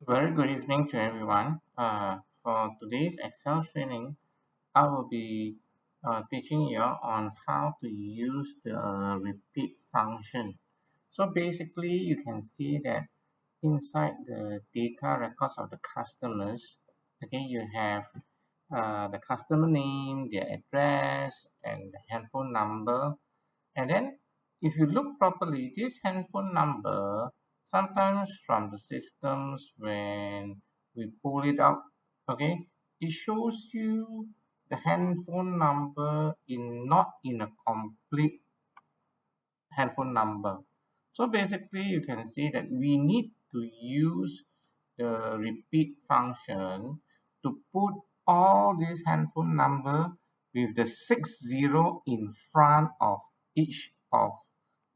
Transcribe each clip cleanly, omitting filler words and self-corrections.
Very good evening to everyone. For today's Excel training, I will be teaching you on how to use the repeat function. So basically, you can see that inside the data records of the customers, okay, you have the customer name, their address, and the handphone number. And then if you look properly, this handphone number, sometimes from the systems when we pull it out, okay, it shows you the handphone number not in a complete handphone number. So basically you can see that we need to use the repeat function to put all these handphone number with the 60 in front of each of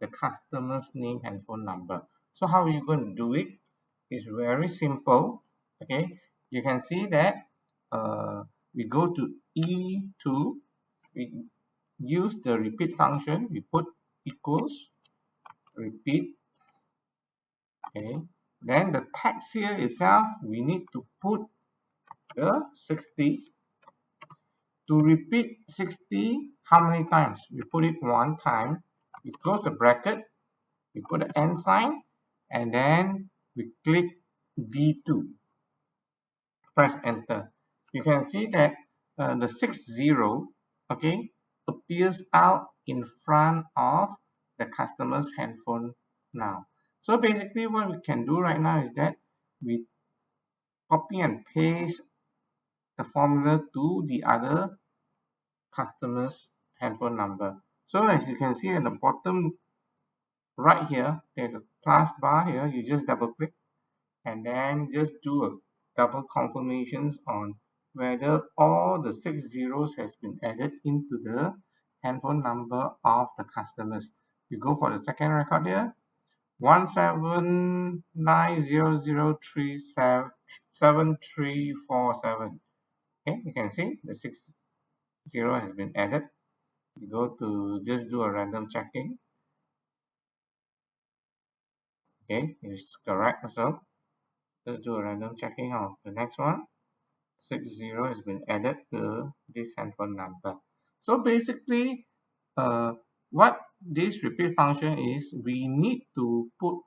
the customer's name and phone number. So how are you going to do it? It's very simple. Okay, you can see that we go to E2, we use the repeat function, we put equals repeat. Okay, then the text here itself, we need to put the 60. To repeat 60, how many times? We put it one time, we close the bracket, we put the end sign, and then we click D2, press enter. You can see that the 60, okay, appears out in front of the customer's handphone now. So basically what we can do right now is that we copy and paste the formula to the other customer's handphone number. So as you can see at the bottom right here, there's a plus bar here. You just double click and then just do a double confirmations on whether all the 60s has been added into the handphone number of the customers. You go for the second record here, 17900377347. Okay, you can see the 60 has been added. You go to just do a random checking. Okay, it's correct. So let's do a random checking of the next one. 60 has been added to this handphone number. So basically, what this repeat function is, we need to put,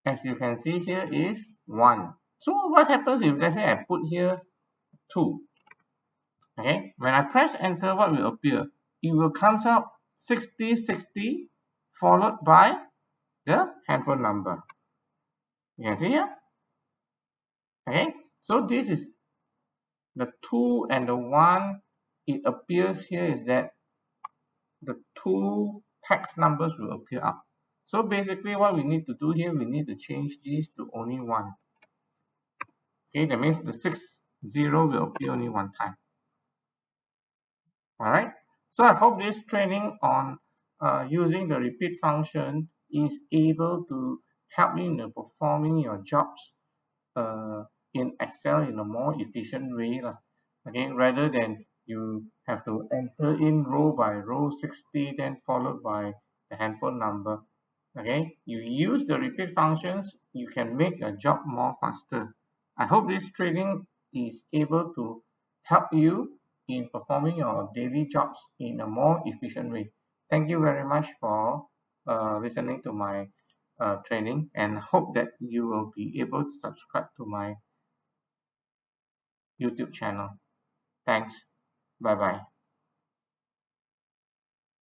as you can see here, is 1. So what happens if, let's say, I put here 2? Okay, when I press enter, what will appear? It will come out 60 followed by the handphone number. You can see here. Okay, so this is the 2 and the 1. It appears here is that the 2 text numbers will appear up. So basically what we need to do here, we need to change this to only 1. Okay, that means the 60 will appear only one time. All right, so I hope this training on using the repeat function is able to help you in performing your jobs in Excel in a more efficient way. Okay, rather than you have to enter in row by row 60, then followed by the handphone number. Okay, you use the repeat functions, you can make a job more faster. I hope this training is able to help you in performing your daily jobs in a more efficient way. Thank you very much for listening to my training, and hope that you will be able to subscribe to my YouTube channel. Thanks. Bye bye.